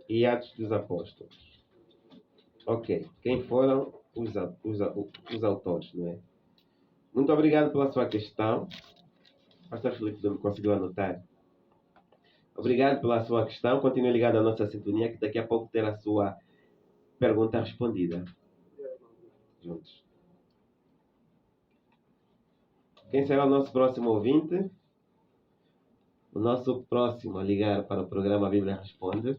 e Atos dos Apóstolos. Ok. Quem foram os autores, não é? Muito obrigado pela sua questão. Pastor Filipe não conseguiu anotar. Obrigado pela sua questão. Continue ligado à nossa sintonia, que daqui a pouco terá a sua pergunta respondida. Juntos. Quem será o nosso próximo ouvinte? O nosso próximo a ligar para o programa Bíblia Responde.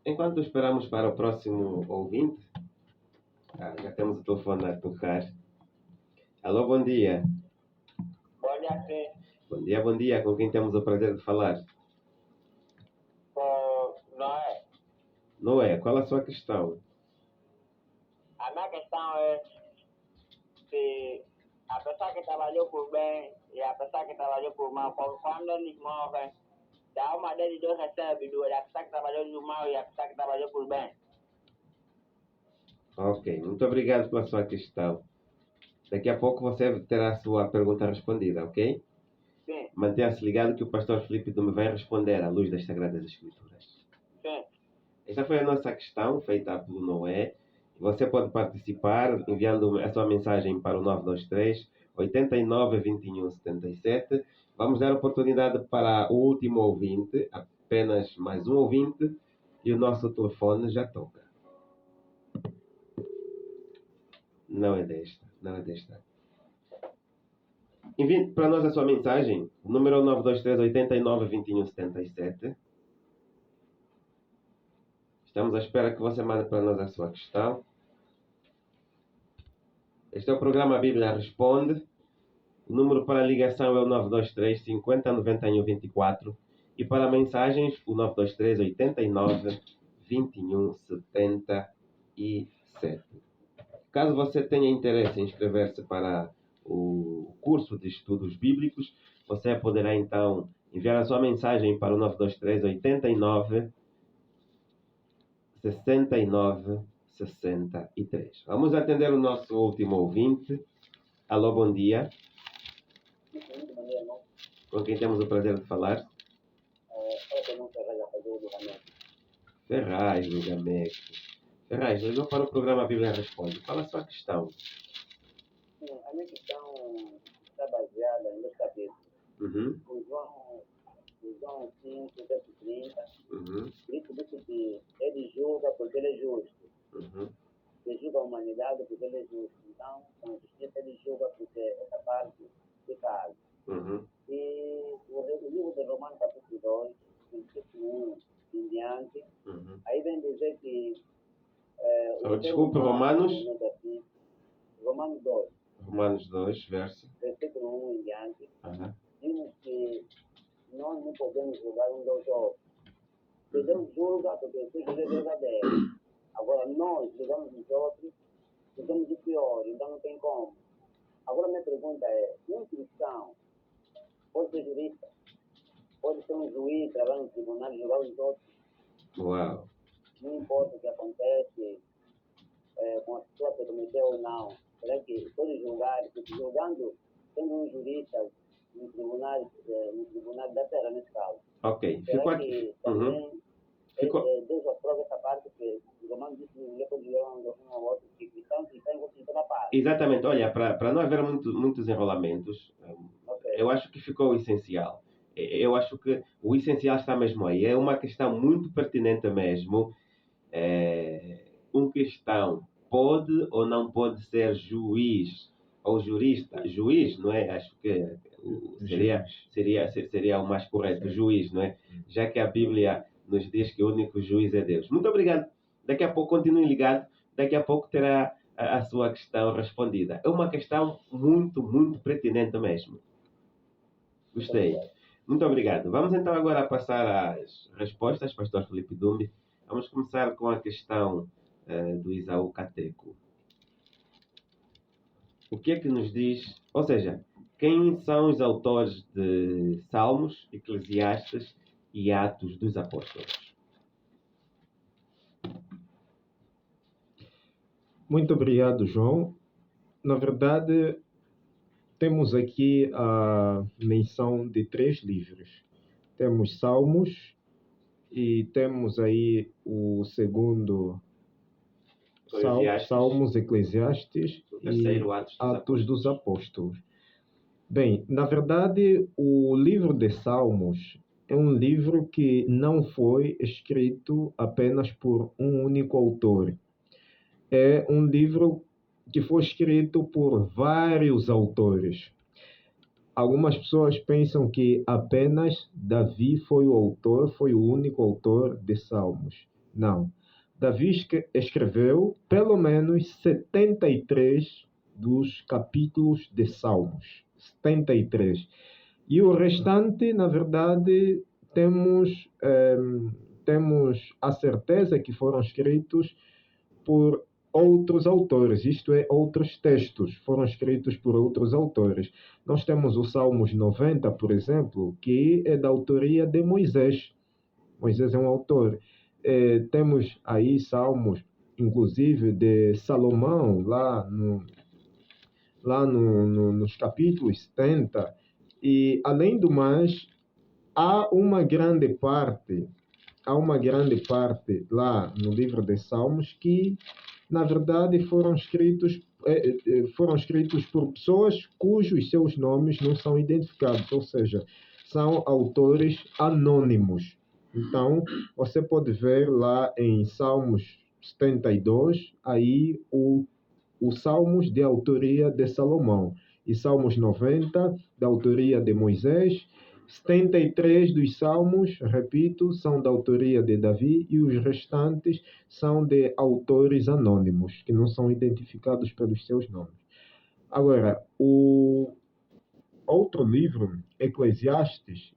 Enquanto esperamos para o próximo ouvinte, já temos o telefone a tocar. Alô, bom dia. Bom dia, sim. Bom dia, bom dia. Com quem temos o prazer de falar? Com Noé. Noé, qual a sua questão? A minha questão é se a pessoa que trabalhou por bem e a pessoa que trabalhou por mal, quando eles morrem, se a alma deles dois recebe do a pessoa que trabalhou do mal e a pessoa que trabalhou por bem. Ok, muito obrigado pela sua questão. Daqui a pouco você terá a sua pergunta respondida, ok? Sim. Mantenha-se ligado que o pastor Filipe me vai responder à luz das Sagradas Escrituras. Sim. Esta foi a nossa questão feita pelo Noé. Você pode participar enviando a sua mensagem para o 923 89 21 77. Vamos dar oportunidade para o último ouvinte, apenas mais um ouvinte, e o nosso telefone já toca. Não é desta. Envie para nós a sua mensagem. O número é 923 89 21 77. Estamos à espera que você mande para nós a sua questão. Este é o programa Bíblia Responde. O número para ligação é o 923 50 91 24 e para mensagens o 923 89 21 77. Caso você tenha interesse em inscrever-se para o curso de estudos bíblicos, você poderá então enviar a sua mensagem para o 923 89 69 63. Vamos atender o nosso último ouvinte. Alô, bom dia. Com quem temos o prazer de falar? Ferraz, do Gameco. Ferraz, ligou para o programa Bíblia Responde. Qual a sua questão? A minha questão está baseada em dois capítulos. O João 5, verso 30. Cristo disse que ele julga porque ele é justo. Ele julga a humanidade porque ele é justo. Então, com justiça ele julga porque essa parte fica. E o livro de Romanos, capítulo 2, versículo 1 em diante, aí vem dizer que. Desculpe, Romanos 2. Romanos 2, versículo 1 em diante, diz que nós não podemos julgar um dos outros. Deus julga porque o Filho é verdadeiro. Agora, nós julgamos os outros, julgamos o pior, então não tem como. Agora, minha pergunta é: um cristão pode ser jurista? Pode ser um juiz, trabalhar no tribunal e julgar os outros? Uau! Não importa o que acontece com a pessoa que cometeu ou não. Será que pode julgar, julgando, sendo um jurista no tribunal da terra, nesse caso? Ok. Será que também Deus aprova essa parte que o Romano disse que mulher pode julgar um ao outro, que cristãos e cristãos em toda parte? Exatamente. Olha, para não haver muitos enrolamentos, eu acho que ficou o essencial. Eu acho que o essencial está mesmo aí. É uma questão muito pertinente mesmo. Um cristão pode ou não pode ser juiz ou jurista? Juiz, não é? Acho que seria o mais correto, juiz, não é? Já que a Bíblia nos diz que o único juiz é Deus. Muito obrigado. Daqui a pouco, continue ligado. Daqui a pouco terá a sua questão respondida. É uma questão muito, muito pertinente mesmo. Gostei. Muito obrigado. Vamos então agora passar às respostas, pastor Filipe Dumbi. Vamos começar com a questão do Isaú Cateco. O que é que nos diz? Ou seja, quem são os autores de Salmos, Eclesiastes e Atos dos Apóstolos? Muito obrigado, João. Na verdade, temos aqui a menção de 3 livros. Temos Salmos e temos aí o segundo Salmos, Eclesiastes e Atos dos Apóstolos. Bem, na verdade, o livro de Salmos é um livro que não foi escrito apenas por um único autor. É um livro que foi escrito por vários autores. Algumas pessoas pensam que apenas Davi foi o único autor de Salmos. Não. Davi escreveu pelo menos 73 dos capítulos de Salmos. 73. E o restante, na verdade, temos a certeza que foram escritos por outros autores, isto é, outros textos foram escritos por outros autores. Nós temos o Salmos 90, por exemplo, que é da autoria de Moisés. Moisés é um autor. Temos aí salmos, inclusive, de Salomão, nos capítulos 70. E, além do mais, há uma grande parte lá no livro de Salmos que, na verdade, foram escritos por pessoas cujos seus nomes não são identificados, ou seja, são autores anônimos. Então, você pode ver lá em Salmos 72, aí os Salmos de autoria de Salomão, e Salmos 90, da autoria de Moisés. 73 dos salmos, repito, são da autoria de Davi e os restantes são de autores anônimos, que não são identificados pelos seus nomes. Agora, o outro livro, Eclesiastes,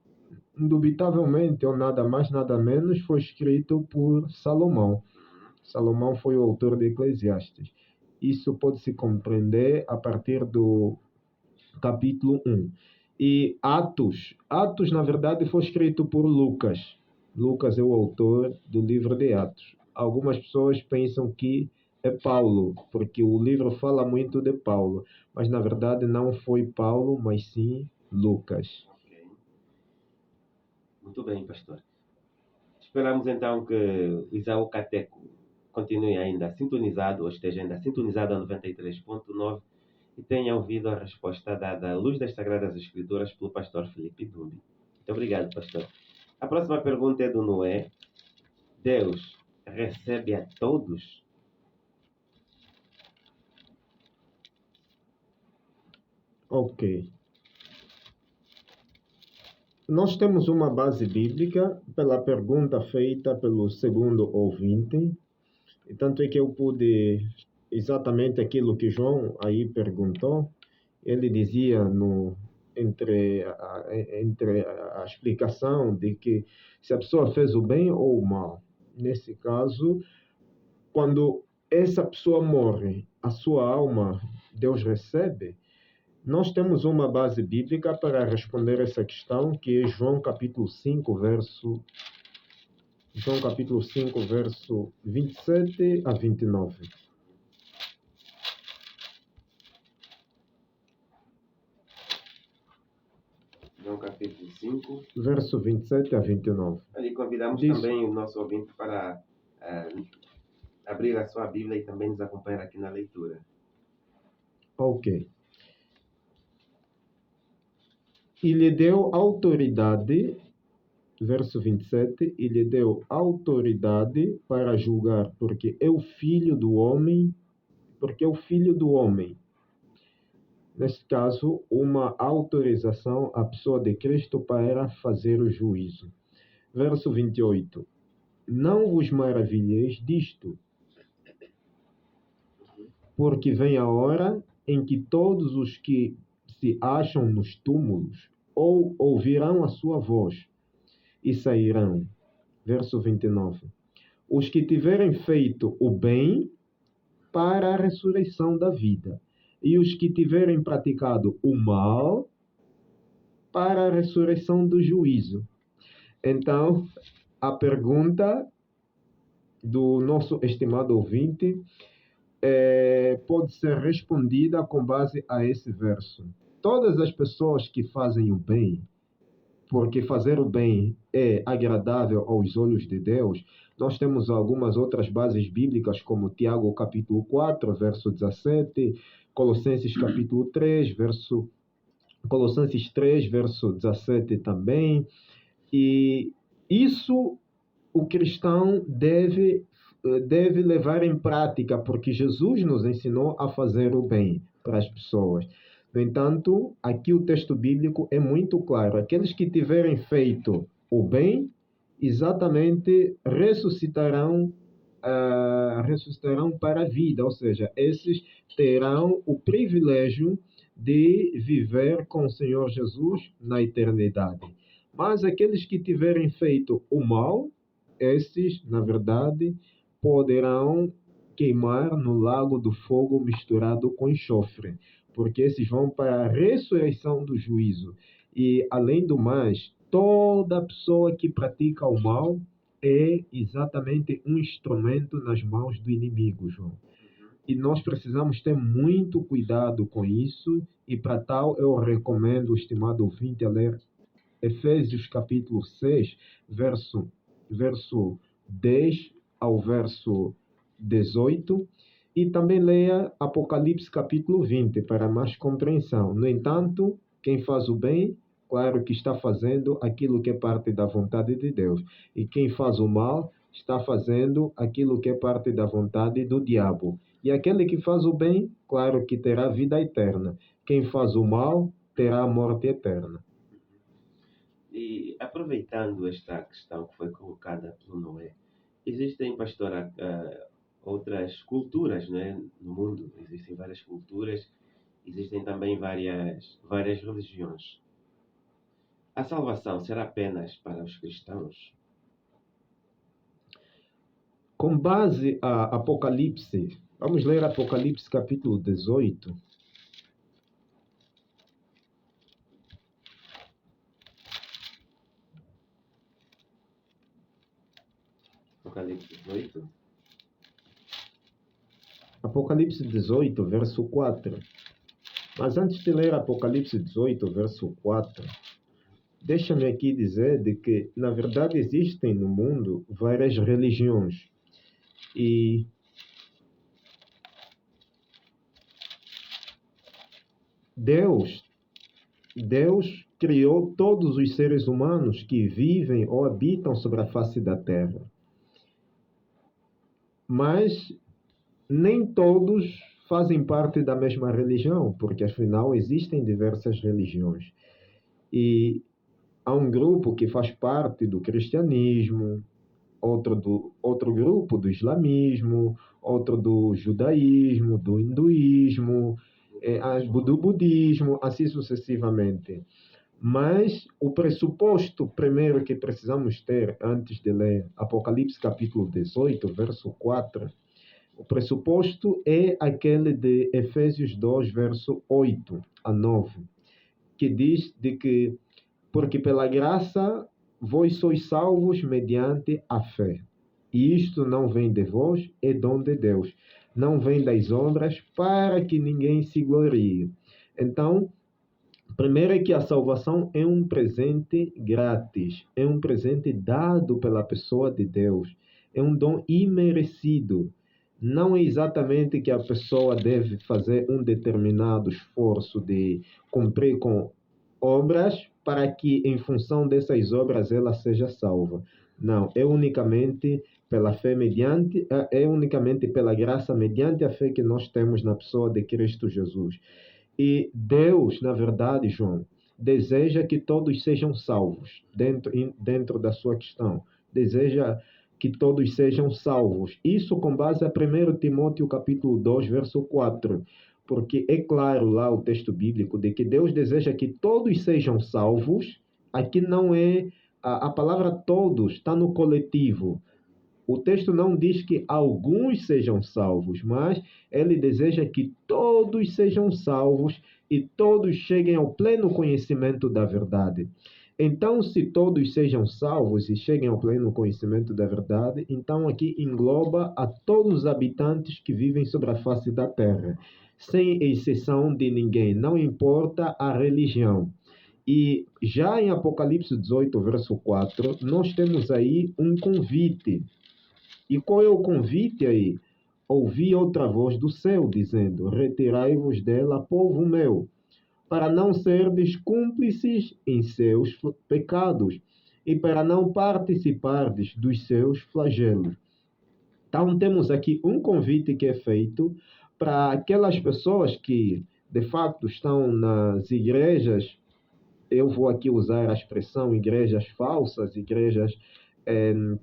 indubitavelmente, ou nada mais, nada menos, foi escrito por Salomão. Salomão foi o autor de Eclesiastes. Isso pode-se compreender a partir do capítulo 1. E Atos, na verdade, foi escrito por Lucas. Lucas é o autor do livro de Atos. Algumas pessoas pensam que é Paulo, porque o livro fala muito de Paulo. Mas, na verdade, não foi Paulo, mas sim Lucas. Okay. Muito bem, pastor. Esperamos, então, que o Isaú Cateco continue ainda sintonizado, ou esteja ainda sintonizado a 93.9, e tenha ouvido a resposta dada à luz das Sagradas Escrituras pelo pastor Felipe Dumbi. Muito obrigado, pastor. A próxima pergunta é do Noé. Deus recebe a todos? Ok. Nós temos uma base bíblica pela pergunta feita pelo segundo ouvinte. E tanto é que eu pude exatamente aquilo que João aí perguntou. Ele dizia entre a explicação de que se a pessoa fez o bem ou o mal. Nesse caso, quando essa pessoa morre, a sua alma Deus recebe. Nós temos uma base bíblica para responder essa questão, que é João capítulo 5, verso 27 a 29. João capítulo 5. Verso 27 a 29. E convidamos também o nosso ouvinte para abrir a sua Bíblia e também nos acompanhar aqui na leitura. Ok. E lhe deu autoridade, verso 27, e lhe deu autoridade para julgar, porque é o filho do homem, neste caso, uma autorização à pessoa de Cristo para fazer o juízo. Verso 28, não vos maravilheis disto, porque vem a hora em que todos os que se acham nos túmulos ou ouvirão a sua voz e sairão. Verso 29. Os que tiverem feito o bem para a ressurreição da vida, e os que tiverem praticado o mal para a ressurreição do juízo. Então, a pergunta do nosso estimado ouvinte pode ser respondida com base a esse verso. todas as pessoas que fazem o bem, porque fazer o bem é agradável aos olhos de Deus, nós temos algumas outras bases bíblicas, como Tiago capítulo 4, verso 17, Colossenses capítulo 3, Colossenses 3, verso 17 também. E isso o cristão deve levar em prática, porque Jesus nos ensinou a fazer o bem para as pessoas. No entanto, aqui o texto bíblico é muito claro. Aqueles que tiverem feito o bem, exatamente ressuscitarão para a vida. Ou seja, esses terão o privilégio de viver com o Senhor Jesus na eternidade. Mas aqueles que tiverem feito o mal, esses, na verdade, poderão queimar no lago do fogo misturado com enxofre, porque esses vão para a ressurreição do juízo. E, além do mais, toda pessoa que pratica o mal é exatamente um instrumento nas mãos do inimigo, João. E nós precisamos ter muito cuidado com isso, e para tal eu recomendo, estimado ouvinte, a ler Efésios capítulo 6, verso 10 ao verso 18, e também leia Apocalipse capítulo 20 para mais compreensão. No entanto, quem faz o bem, claro que está fazendo aquilo que é parte da vontade de Deus, e quem faz o mal está fazendo aquilo que é parte da vontade do diabo. E aquele que faz o bem, claro que terá vida eterna. Quem faz o mal terá a morte eterna. E aproveitando esta questão que foi colocada pelo Noé, existem, pastor, outras culturas, né, no mundo. Existem várias culturas, existem também várias religiões. A salvação será apenas para os cristãos? Com base a Apocalipse, vamos ler Apocalipse capítulo 18. Apocalipse 18. Apocalipse 18, verso 4. Mas antes de ler Apocalipse 18, verso 4, deixa-me aqui dizer de que, na verdade, existem no mundo várias religiões. E Deus criou todos os seres humanos que vivem ou habitam sobre a face da terra. Mas nem todos fazem parte da mesma religião, porque afinal existem diversas religiões. E há um grupo que faz parte do cristianismo, outro grupo do islamismo, outro do judaísmo, do hinduísmo, do budismo, assim sucessivamente. Mas o pressuposto primeiro que precisamos ter antes de ler Apocalipse capítulo 18, verso 4, o pressuposto é aquele de Efésios 2, verso 8 a 9, que diz de que, porque pela graça vós sois salvos mediante a fé. E isto não vem de vós, é dom de Deus. Não vem das obras, para que ninguém se glorie. Então, primeiro é que a salvação é um presente grátis, é um presente dado pela pessoa de Deus, é um dom imerecido. Não é exatamente que a pessoa deve fazer um determinado esforço de cumprir com obras para que, em função dessas obras, ela seja salva. Não, é unicamente pela fé é unicamente pela graça mediante a fé que nós temos na pessoa de Cristo Jesus. E Deus, na verdade, João, deseja que todos sejam salvos dentro da sua questão. Deseja que todos sejam salvos. Isso com base a 1 Timóteo capítulo 2, verso 4. Porque é claro lá o texto bíblico de que Deus deseja que todos sejam salvos. Aqui não é... A palavra todos está no coletivo. O texto não diz que alguns sejam salvos, mas ele deseja que todos sejam salvos e todos cheguem ao pleno conhecimento da verdade. Então, se todos sejam salvos e cheguem ao pleno conhecimento da verdade, então aqui engloba a todos os habitantes que vivem sobre a face da terra, sem exceção de ninguém, não importa a religião. E já em Apocalipse 18, verso 4, nós temos aí um convite. E qual é o convite aí? Ouvi outra voz do céu, dizendo: retirai-vos dela, povo meu, para não serdes cúmplices em seus pecados e para não participardes dos seus flagelos. Então, temos aqui um convite que é feito para aquelas pessoas que, de fato, estão nas igrejas. Eu vou aqui usar a expressão igrejas falsas, igrejas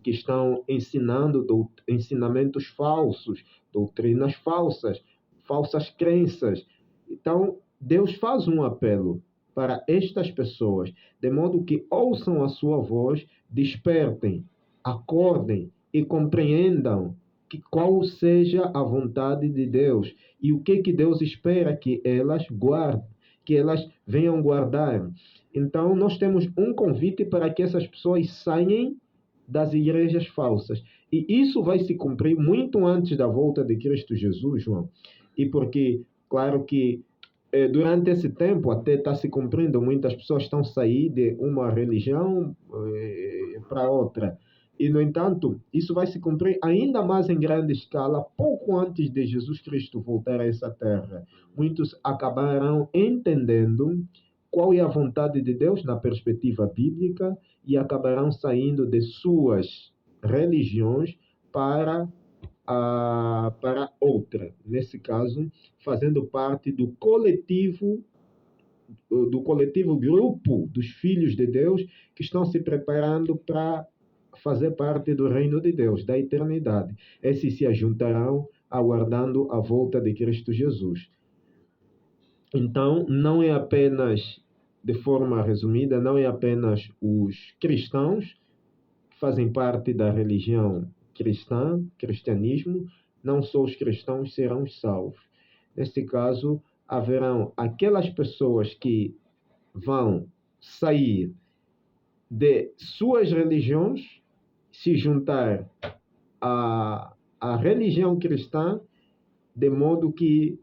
que estão ensinando ensinamentos falsos, doutrinas falsas, falsas crenças. Então, Deus faz um apelo para estas pessoas, de modo que ouçam a sua voz, despertem, acordem e compreendam qual seja a vontade de Deus e o que Deus espera que elas guardem, que elas venham guardar. Então, nós temos um convite para que essas pessoas saiam das igrejas falsas. E isso vai se cumprir muito antes da volta de Cristo Jesus, João. E porque, claro que durante esse tempo até está se cumprindo, muitas pessoas estão saindo de uma religião para outra. E, no entanto, isso vai se cumprir ainda mais em grande escala, pouco antes de Jesus Cristo voltar a essa terra. Muitos acabarão entendendo qual é a vontade de Deus na perspectiva bíblica e acabarão saindo de suas religiões para outra. Nesse caso, fazendo parte do coletivo grupo dos filhos de Deus que estão se preparando para fazer parte do reino de Deus, da eternidade. Esses se ajuntarão aguardando a volta de Cristo Jesus. Então, não é apenas, de forma resumida, não é apenas os cristãos que fazem parte da religião cristã, cristianismo, não só os cristãos serão salvos. Neste caso, haverão aquelas pessoas que vão sair de suas religiões, se juntar à religião cristã, de modo que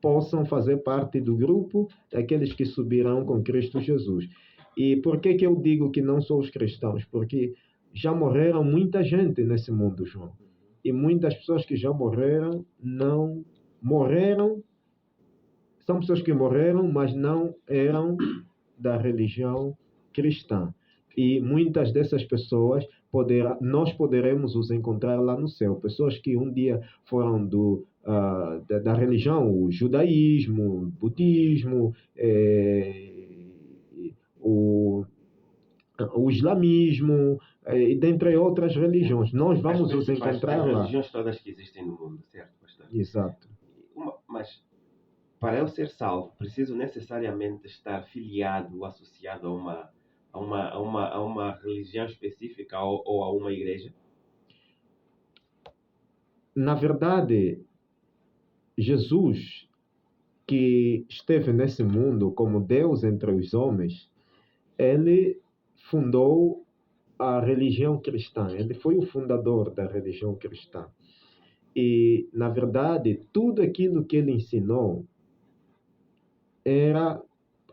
possam fazer parte do grupo daqueles que subirão com Cristo Jesus. E por que eu digo que não são os cristãos? Porque já morreram muita gente nesse mundo, João. E muitas pessoas que já morreram, não morreram, são pessoas que morreram, mas não eram da religião cristã. E muitas dessas pessoas nós poderemos os encontrar lá no céu. Pessoas que um dia foram da religião, o judaísmo, o budismo, o islamismo, e dentre outras religiões. Nós vamos os encontrar lá. As religiões todas que existem no mundo, certo, pastor? Exato. Mas para eu ser salvo, preciso necessariamente estar filiado, associado a uma religião específica ou a uma igreja? Na verdade, Jesus, que esteve nesse mundo como Deus entre os homens, ele fundou a religião cristã. Ele foi o fundador da religião cristã. E, na verdade, tudo aquilo que ele ensinou era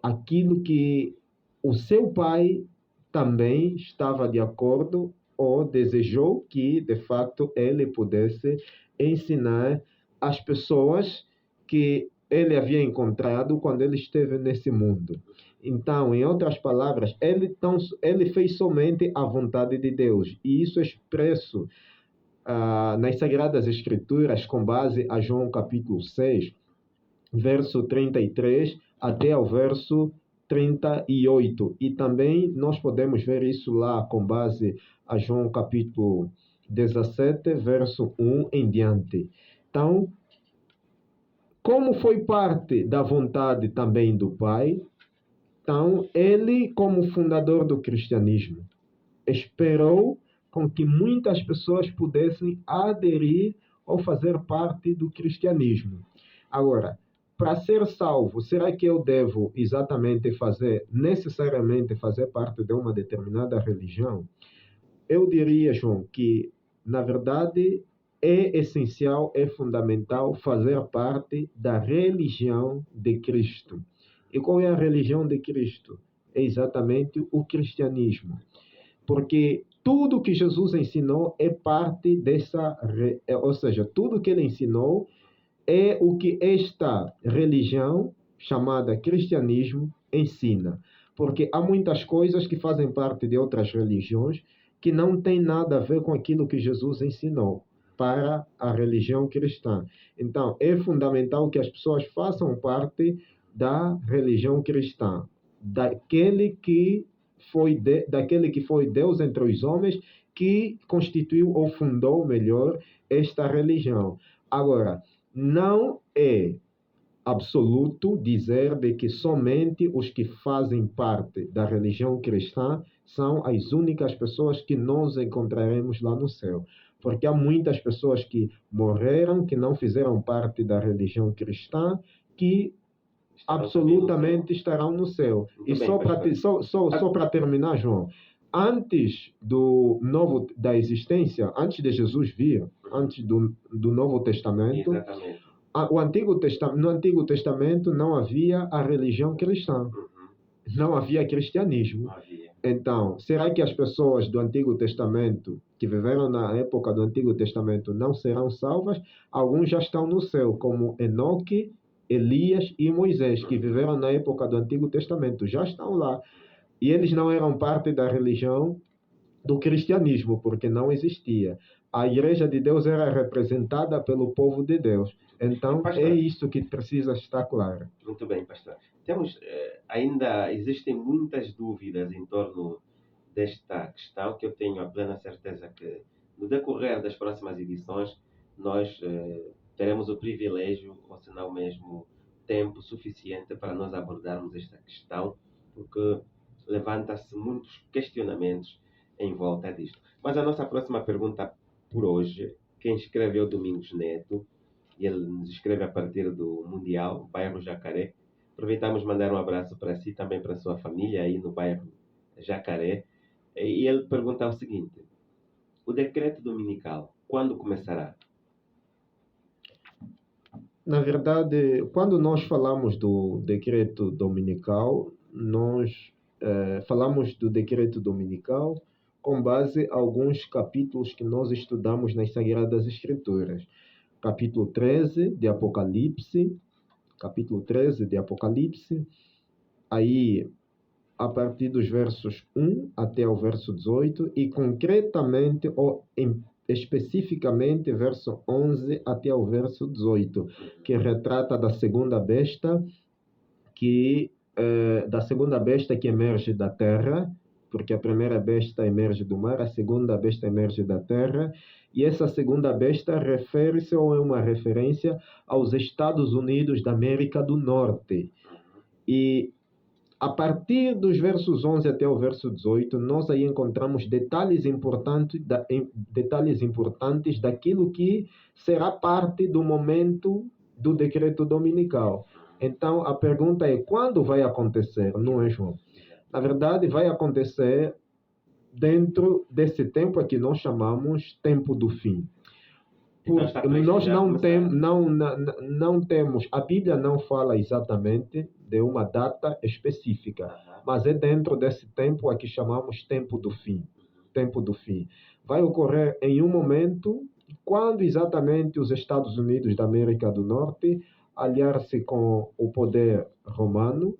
aquilo que o seu pai também estava de acordo ou desejou que, de fato, ele pudesse ensinar às pessoas que ele havia encontrado quando ele esteve nesse mundo. Então, em outras palavras, ele fez somente a vontade de Deus. E isso é expresso nas Sagradas Escrituras com base a João capítulo 6, verso 33 até ao verso 38. E também nós podemos ver isso lá com base a João capítulo 17, verso 1 em diante. Então, como foi parte da vontade também do Pai, então ele, como fundador do cristianismo, esperou com que muitas pessoas pudessem aderir ou fazer parte do cristianismo. Agora, para ser salvo, será que eu devo necessariamente fazer parte de uma determinada religião? Eu diria, João, que, na verdade, é essencial, é fundamental fazer parte da religião de Cristo. E qual é a religião de Cristo? É exatamente o cristianismo. Porque tudo que Jesus ensinou é parte dessa, ou seja, tudo que ele ensinou é o que esta religião, chamada cristianismo, ensina. Porque há muitas coisas que fazem parte de outras religiões que não têm nada a ver com aquilo que Jesus ensinou para a religião cristã. Então, é fundamental que as pessoas façam parte da religião cristã, daquele que foi Deus entre os homens, que constituiu ou fundou, melhor, esta religião. Agora, não é absoluto dizer de que somente os que fazem parte da religião cristã são as únicas pessoas que nós encontraremos lá no céu. Porque há muitas pessoas que morreram, que não fizeram parte da religião cristã, que absolutamente estarão no céu. E só para terminar, João, antes da existência, antes de Jesus vir, antes do Novo Testamento, no Antigo Testamento não havia a religião cristã, não havia cristianismo. Então, será que as pessoas do Antigo Testamento, que viveram na época do Antigo Testamento, não serão salvas? Alguns já estão no céu, como Enoque, Elias e Moisés, que viveram na época do Antigo Testamento, já estão lá. E eles não eram parte da religião do cristianismo, porque não existia. A Igreja de Deus era representada pelo povo de Deus. Então, pastor, é isso que precisa estar claro. Muito bem, pastor. Ainda existem muitas dúvidas em torno desta questão, que eu tenho a plena certeza que, no decorrer das próximas edições, nós teremos o privilégio, ou se não mesmo tempo suficiente para nós abordarmos esta questão, porque levanta-se muitos questionamentos em volta disto. Mas a nossa próxima pergunta por hoje, quem escreveu Domingos Neto, e ele nos escreve a partir do Mundial, bairro Jacaré. Aproveitamos mandar um abraço para si, também para a sua família aí no bairro Jacaré. E ele pergunta o seguinte: o decreto dominical, quando começará? Na verdade, quando nós falamos do decreto dominical, nós falamos do decreto dominical com base em alguns capítulos que nós estudamos nas Sagradas Escrituras. Capítulo 13 de Apocalipse, aí a partir dos versos 1 até o verso 18, e concretamente, ou especificamente, verso 11 até o verso 18, que retrata da segunda besta que emerge da terra, porque a primeira besta emerge do mar, a segunda besta emerge da terra, e essa segunda besta refere-se ou é uma referência aos Estados Unidos da América do Norte. E a partir dos versos 11 até o verso 18, nós aí encontramos detalhes importantes daquilo que será parte do momento do decreto dominical. Então, a pergunta é, quando vai acontecer? Não é, João? Na verdade, vai acontecer dentro desse tempo que nós chamamos tempo do fim. Nós não temos, a Bíblia não fala exatamente de uma data específica, mas é dentro desse tempo que chamamos tempo do fim. Tempo do fim. Vai ocorrer em um momento, quando exatamente os Estados Unidos da América do Norte aliar-se com o poder romano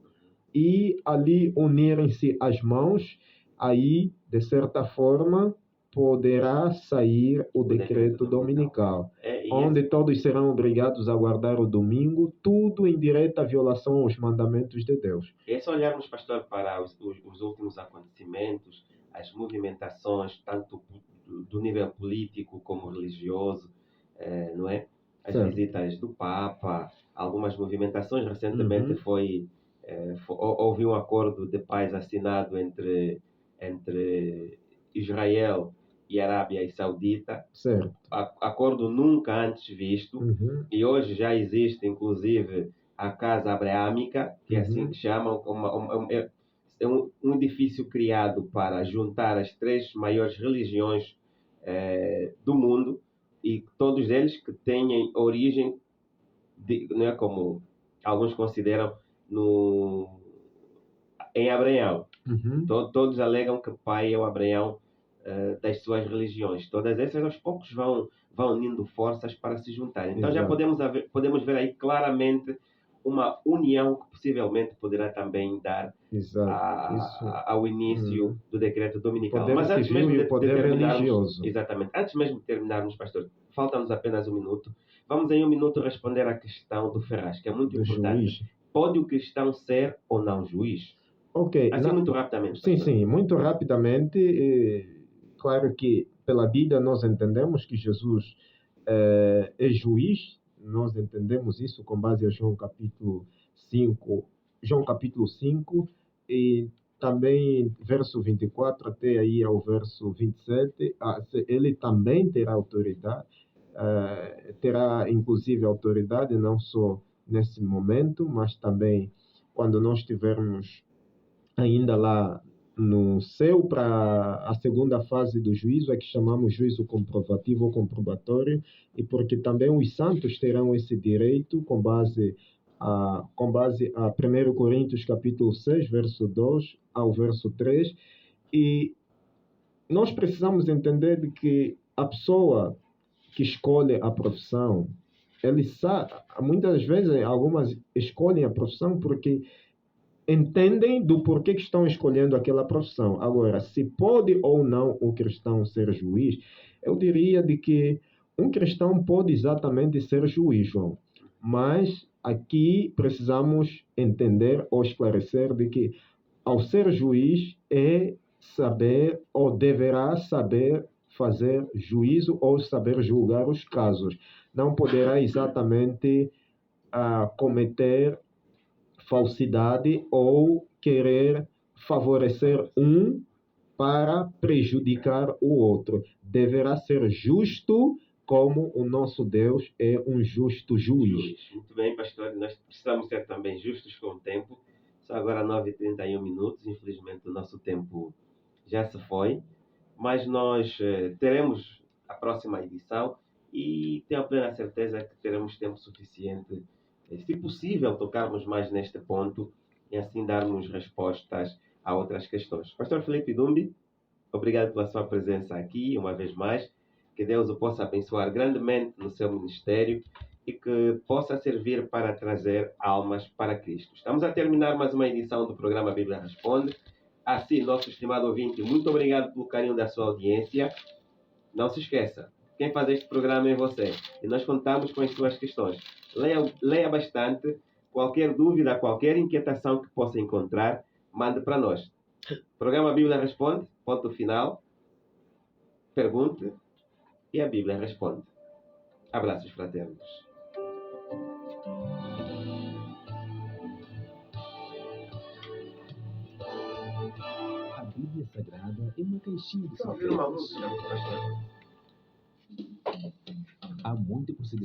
e ali unirem-se as mãos, aí, de certa forma, poderá sair o decreto dominical, onde todos serão obrigados a guardar o domingo, tudo em direta violação aos mandamentos de Deus. E se olharmos, pastor, para os últimos acontecimentos, as movimentações, tanto do nível político como religioso, não é? As visitas do Papa, algumas movimentações. Recentemente houve um acordo de paz assinado entre Israel e Arábia Saudita. Certo. Acordo nunca antes visto. E hoje já existe, inclusive, a Casa Abraâmica, que é assim que chamam, é um edifício criado para juntar as três maiores religiões do mundo, e todos eles que têm origem, não é como alguns consideram, em Abraão. Uhum. Todos alegam que o pai é o Abraão das suas religiões. Todas essas aos poucos vão unindo forças para se juntarem. Então já podemos ver aí claramente uma união que possivelmente poderá também dar ao início do decreto dominical. Poder Mas antes mesmo civil e o poder religioso. Exatamente. Antes mesmo de terminarmos, pastor, falta-nos apenas um minuto. Vamos em um minuto responder à questão do Ferraz, que é muito importante. Juiz. Pode o cristão ser ou não juiz? Ok. Assim, muito rapidamente. Sim, muito rapidamente. Claro que pela Bíblia nós entendemos que Jesus é juiz. Nós entendemos isso com base em João capítulo 5. João capítulo 5 e também verso 24 até aí ao verso 27. Ele também terá autoridade. Terá inclusive autoridade não só nesse momento, mas também quando nós estivermos ainda lá no céu, para a segunda fase do juízo, é que chamamos juízo comprovativo ou comprobatório, e porque também os santos terão esse direito com base a 1 Coríntios capítulo 6, verso 2 ao verso 3, e nós precisamos entender que a pessoa que escolhe a profissão, muitas vezes algumas escolhem a profissão porque entendem do porquê que estão escolhendo aquela profissão. Agora, se pode ou não o cristão ser juiz, eu diria de que um cristão pode exatamente ser juiz, João. Mas aqui precisamos entender ou esclarecer de que ao ser juiz é saber ou deverá saber fazer juízo ou saber julgar os casos. Não poderá exatamente cometer falsidade ou querer favorecer um para prejudicar o outro. Deverá ser justo como o nosso Deus é um justo juiz. Muito bem, pastor. Nós precisamos ser também justos com o tempo. Só agora 9h31. Infelizmente o nosso tempo já se foi. Mas nós teremos a próxima edição e tenho a plena certeza que teremos tempo suficiente, se possível, tocarmos mais neste ponto e assim darmos respostas a outras questões. Pastor Felipe Dumbi, obrigado pela sua presença aqui, uma vez mais. Que Deus o possa abençoar grandemente no seu ministério e que possa servir para trazer almas para Cristo. Estamos a terminar mais uma edição do programa Bíblia Responde. Assim, nosso estimado ouvinte, muito obrigado pelo carinho da sua audiência. Não se esqueça, quem faz este programa é você. E nós contamos com as suas questões. Leia bastante. Qualquer dúvida, qualquer inquietação que possa encontrar, mande para nós. Programa Bíblia Responde, ponto final. Pergunte e a Bíblia responde. Abraços fraternos. A Bíblia Sagrada é uma caixinha de surpresas. Há muito por se